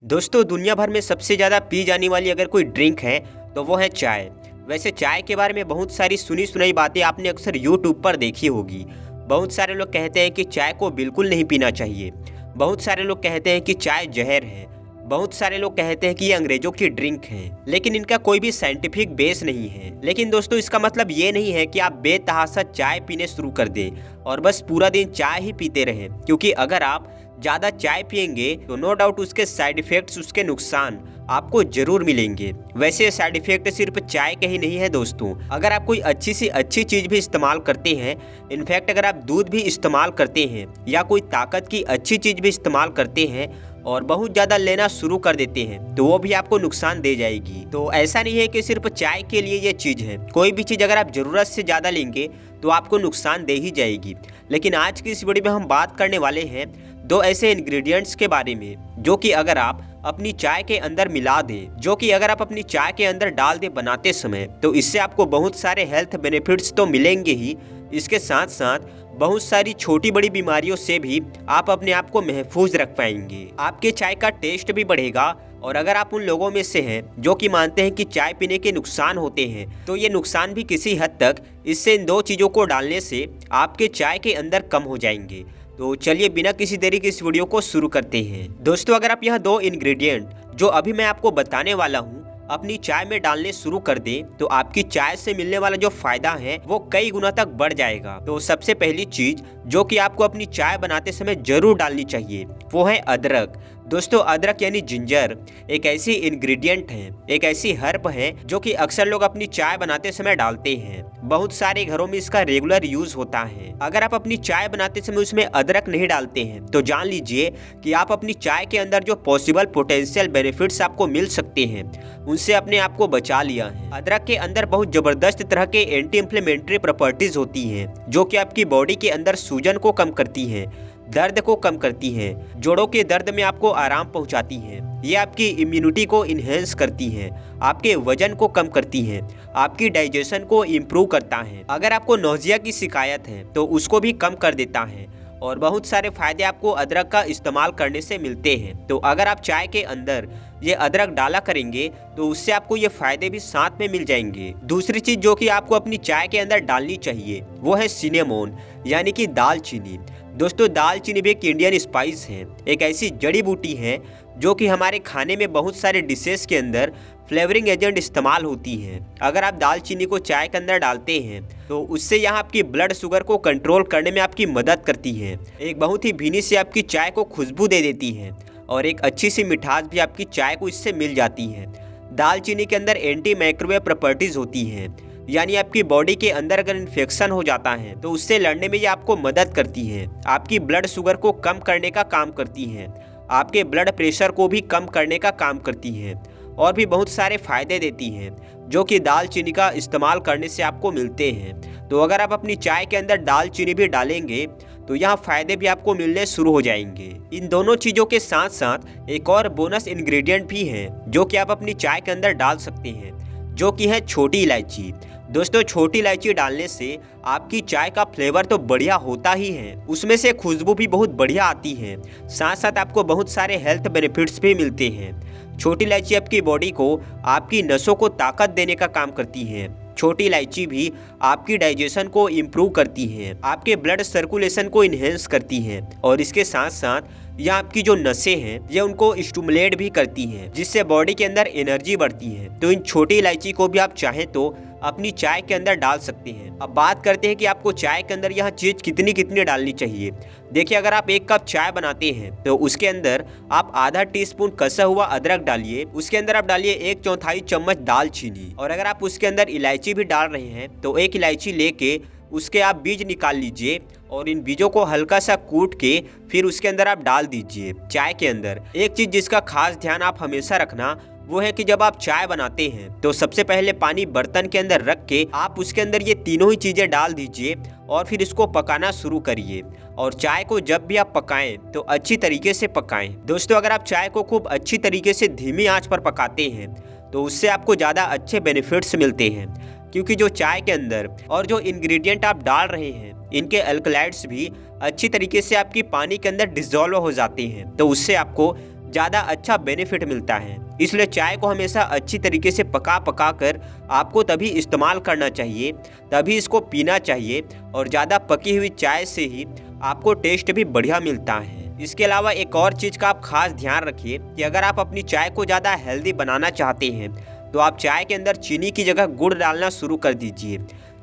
दोस्तों दुनिया भर में सबसे ज़्यादा पी जाने वाली अगर कोई ड्रिंक है तो वो है चाय। वैसे चाय के बारे में बहुत सारी सुनी सुनाई बातें आपने अक्सर यूट्यूब पर देखी होगी। बहुत सारे लोग कहते हैं कि चाय को बिल्कुल नहीं पीना चाहिए। बहुत सारे लोग कहते हैं कि चाय जहर है। बहुत सारे लोग कहते हैं कि ये अंग्रेजों की ड्रिंक है, लेकिन इनका कोई भी साइंटिफिक बेस नहीं है। लेकिन दोस्तों इसका मतलब ये नहीं है कि आप बेतहाशा चाय पीने शुरू कर दें और बस पूरा दिन चाय ही पीते रहें, क्योंकि अगर आप ज़्यादा चाय पियेंगे तो नो डाउट उसके साइड इफ़ेक्ट्स, उसके नुकसान आपको ज़रूर मिलेंगे। वैसे साइड इफ़ेक्ट सिर्फ चाय के ही नहीं है दोस्तों। अगर आप कोई अच्छी सी अच्छी चीज़ भी इस्तेमाल करते हैं, इनफैक्ट अगर आप दूध भी इस्तेमाल करते हैं या कोई ताकत की अच्छी चीज़ भी इस्तेमाल करते हैं और बहुत ज़्यादा लेना शुरू कर देते हैं तो वो भी आपको नुकसान दे जाएगी। तो ऐसा नहीं है कि सिर्फ चाय के लिए ये चीज़ है, कोई भी चीज़ अगर आप ज़रूरत से ज़्यादा लेंगे तो आपको नुकसान दे ही जाएगी। लेकिन आज की इस वीडियो में हम बात करने वाले हैं दो ऐसे इंग्रेडिएंट्स के बारे में जो कि अगर आप अपनी चाय के अंदर मिला दें, जो कि अगर आप अपनी चाय के अंदर डाल दें बनाते समय, तो इससे आपको बहुत सारे हेल्थ बेनिफिट्स तो मिलेंगे ही, इसके साथ साथ बहुत सारी छोटी बड़ी बीमारियों से भी आप अपने आप को महफूज रख पाएंगे। आपके चाय का टेस्ट भी बढ़ेगा। और अगर आप उन लोगों में से हैं जो कि मानते हैं कि चाय पीने के नुकसान होते हैं, तो ये नुकसान भी किसी हद तक इससे इन दो चीज़ों को डालने से आपके चाय के अंदर कम हो जाएंगे। तो चलिए बिना किसी देरी के इस वीडियो को शुरू करते हैं। दोस्तों अगर आप यह दो इंग्रेडिएंट जो अभी मैं आपको बताने वाला हूँ अपनी चाय में डालने शुरू कर दें तो आपकी चाय से मिलने वाला जो फायदा है वो कई गुना तक बढ़ जाएगा। तो सबसे पहली चीज जो कि आपको अपनी चाय बनाते समय जरूर डालनी चाहिए वो है अदरक। दोस्तों अदरक यानी जिंजर एक ऐसी इंग्रेडिएंट है, एक ऐसी हर्ब है जो कि अक्सर लोग अपनी चाय बनाते समय डालते हैं। बहुत सारे घरों में इसका रेगुलर यूज होता है। अगर आप अपनी चाय बनाते समय उसमें अदरक नहीं डालते हैं तो जान लीजिए कि आप अपनी चाय के अंदर जो पॉसिबल पोटेंशियल बेनिफिट्स आपको मिल सकते हैं उनसे अपने आप को बचा लिया है। अदरक के अंदर बहुत जबरदस्त तरह के एंटी इंफ्लेमेटरी प्रॉपर्टीज होती हैं जो कि आपकी बॉडी के अंदर सूजन को कम करती हैं, दर्द को कम करती हैं, जोड़ों के दर्द में आपको आराम पहुंचाती हैं, ये आपकी इम्यूनिटी को इन्हेंस करती हैं, आपके वजन को कम करती हैं, आपकी डाइजेशन को इम्प्रूव करता है। अगर आपको नौजिया की शिकायत है तो उसको भी कम कर देता है और बहुत सारे फायदे आपको अदरक का इस्तेमाल करने से मिलते हैं। तो अगर आप चाय के अंदर ये अदरक डाला करेंगे तो उससे आपको ये फायदे भी साथ में मिल जाएंगे। दूसरी चीज जो कि आपको अपनी चाय के अंदर डालनी चाहिए वो है सिनेमोन यानी कि दालचीनी। दोस्तों दालचीनी भी एक इंडियन स्पाइस है, एक ऐसी जड़ी बूटी है जो कि हमारे खाने में बहुत सारे डिशेस के अंदर फ्लेवरिंग एजेंट इस्तेमाल होती हैं। अगर आप दालचीनी को चाय के अंदर डालते हैं तो उससे यहाँ आपकी ब्लड शुगर को कंट्रोल करने में आपकी मदद करती है। एक बहुत ही भीनी से आपकी चाय को खुशबू दे देती है और एक अच्छी सी मिठास भी आपकी चाय को इससे मिल जाती है। दालचीनी के अंदर एंटी माइक्रोवेव प्रॉपर्टीज होती हैं, यानी आपकी बॉडी के अंदर अगर इन्फेक्शन हो जाता है तो उससे लड़ने में ये आपको मदद करती है। आपकी ब्लड शुगर को कम करने का काम करती है, आपके ब्लड प्रेशर को भी कम करने का काम करती है और भी बहुत सारे फायदे देती हैं जो कि दालचीनी का इस्तेमाल करने से आपको मिलते हैं। तो अगर आप अपनी चाय के अंदर दालचीनी भी डालेंगे तो यहाँ फायदे भी आपको मिलने शुरू हो जाएंगे। इन दोनों चीज़ों के साथ साथ एक और बोनस इंग्रेडिएंट भी है जो कि आप अपनी चाय के अंदर डाल सकते हैं, जो कि है छोटी इलायची। दोस्तों छोटी इलायची डालने से आपकी चाय का फ्लेवर तो बढ़िया होता ही है, उसमें से खुशबू भी बहुत बढ़िया आती है, साथ साथ आपको बहुत सारे हेल्थ बेनिफिट्स भी मिलते हैं। छोटी इलायची आपकी बॉडी को, आपकी नसों को ताकत देने का काम करती है। छोटी इलायची भी आपकी डाइजेशन को इम्प्रूव करती है, आपके ब्लड सर्कुलेशन को इन्हेंस करती है और इसके साथ साथ यह आपकी जो नसें हैं ये उनको स्टिमुलेट भी करती हैं, जिससे बॉडी के अंदर एनर्जी बढ़ती है। तो इन छोटी इलायची को भी आप चाहें तो अपनी चाय के अंदर डाल सकते हैं। अब बात करते हैं कि आपको चाय के अंदर यह चीज़ कितनी कितनी डालनी चाहिए। देखिए अगर आप 1 कप चाय बनाते हैं तो उसके अंदर आप आधा टीस्पून कसा हुआ अदरक डालिए, उसके अंदर आप डालिए 1/4 चम्मच दालचीनी, और अगर आप उसके अंदर इलायची भी डाल रहे हैं तो 1 इलायची लेके उसके आप बीज निकाल लीजिए और इन बीजों को हल्का सा कूट के फिर उसके अंदर आप डाल दीजिए चाय के अंदर। एक चीज़ जिसका खास ध्यान आप हमेशा रखना वो है कि जब आप चाय बनाते हैं तो सबसे पहले पानी बर्तन के अंदर रख के आप उसके अंदर ये तीनों ही चीज़ें डाल दीजिए और फिर इसको पकाना शुरू करिए। और चाय को जब भी आप पकाएं तो अच्छी तरीके से पकाएं। दोस्तों अगर आप चाय को खूब अच्छी तरीके से धीमी आंच पर पकाते हैं तो उससे आपको ज़्यादा अच्छे बेनिफिट्स मिलते हैं, क्योंकि जो चाय के अंदर और जो इंग्रेडिएंट आप डाल रहे हैं इनके अल्कलाइड्स भी अच्छी तरीके से आपकी पानी के अंदर डिसॉल्व हो जाते हैं, तो उससे आपको ज़्यादा अच्छा बेनिफिट मिलता है। इसलिए चाय को हमेशा अच्छी तरीके से पका कर आपको तभी इस्तेमाल करना चाहिए, तभी इसको पीना चाहिए। और ज़्यादा पकी हुई चाय से ही आपको टेस्ट भी बढ़िया मिलता है। इसके अलावा एक और चीज़ का आप खास ध्यान रखिए कि अगर आप अपनी चाय को ज़्यादा हेल्दी बनाना चाहते हैं तो आप चाय के अंदर चीनी की जगह गुड़ डालना शुरू कर दीजिए।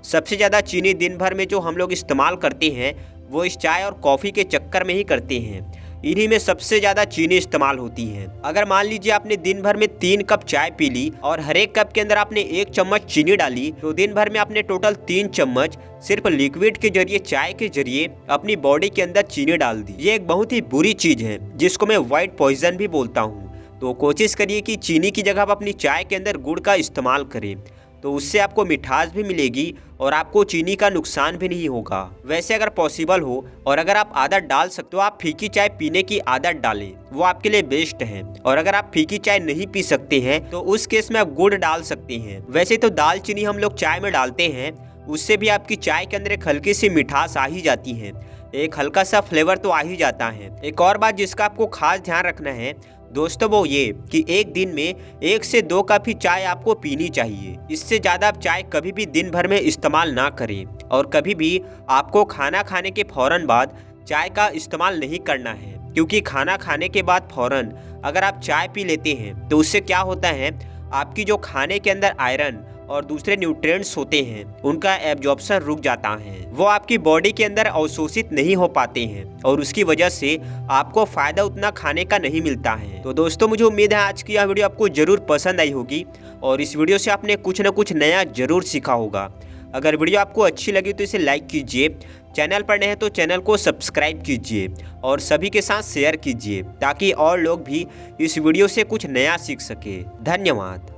सबसे ज़्यादा चीनी दिन भर में जो हम लोग इस्तेमाल करते हैं वो इस चाय और कॉफ़ी के चक्कर में ही करते हैं। इन्हीं में सबसे ज़्यादा चीनी इस्तेमाल होती है। अगर मान लीजिए आपने दिन भर में 3 कप चाय पी ली और हर एक कप के अंदर आपने 1 चम्मच चीनी डाली, तो दिन भर में आपने टोटल 3 चम्मच सिर्फ लिक्विड के जरिए, चाय के जरिए अपनी बॉडी के अंदर चीनी डाल दी। ये एक बहुत ही बुरी चीज़ है जिसको मैं व्हाइट पॉइजन भी बोलता हूँ। तो कोशिश करिए कि चीनी की जगह आप अपनी चाय के अंदर गुड़ का इस्तेमाल करें, तो उससे आपको मिठास भी मिलेगी और आपको चीनी का नुकसान भी नहीं होगा। वैसे अगर पॉसिबल हो और अगर आप आदत डाल सकते हो, आप फीकी चाय पीने की आदत डालें, वो आपके लिए बेस्ट है। और अगर आप फीकी चाय नहीं पी सकते हैं तो उस केस में आप गुड़ डाल सकते हैं। वैसे तो दालचीनी हम लोग चाय में डालते हैं, उससे भी आपकी चाय के अंदर एक हल्की सी मिठास आ ही जाती है, एक हल्का सा फ्लेवर तो आ ही जाता है। एक और बात जिसका आपको खास ध्यान रखना है दोस्तों, वो ये कि एक दिन में 1 से 2 कप ही चाय आपको पीनी चाहिए। इससे ज़्यादा आप चाय कभी भी दिन भर में इस्तेमाल ना करें। और कभी भी आपको खाना खाने के फ़ौरन बाद चाय का इस्तेमाल नहीं करना है, क्योंकि खाना खाने के बाद फ़ौरन अगर आप चाय पी लेते हैं तो उससे क्या होता है, आपकी जो खाने के अंदर आयरन और दूसरे न्यूट्रिएंट्स होते हैं उनका एब्जॉर्प्शन रुक जाता है, वो आपकी बॉडी के अंदर अवशोषित नहीं हो पाते हैं और उसकी वजह से आपको फायदा उतना खाने का नहीं मिलता है। तो दोस्तों, मुझे उम्मीद है आज की यह वीडियो आपको जरूर पसंद आई होगी और इस वीडियो से आपने कुछ न कुछ नया जरूर सीखा होगा। अगर वीडियो आपको अच्छी लगी तो इसे लाइक कीजिए, चैनल पर नए हैं तो चैनल को सब्सक्राइब कीजिए और सभी के साथ शेयर कीजिए ताकि और लोग भी इस वीडियो से कुछ नया सीख सके। धन्यवाद।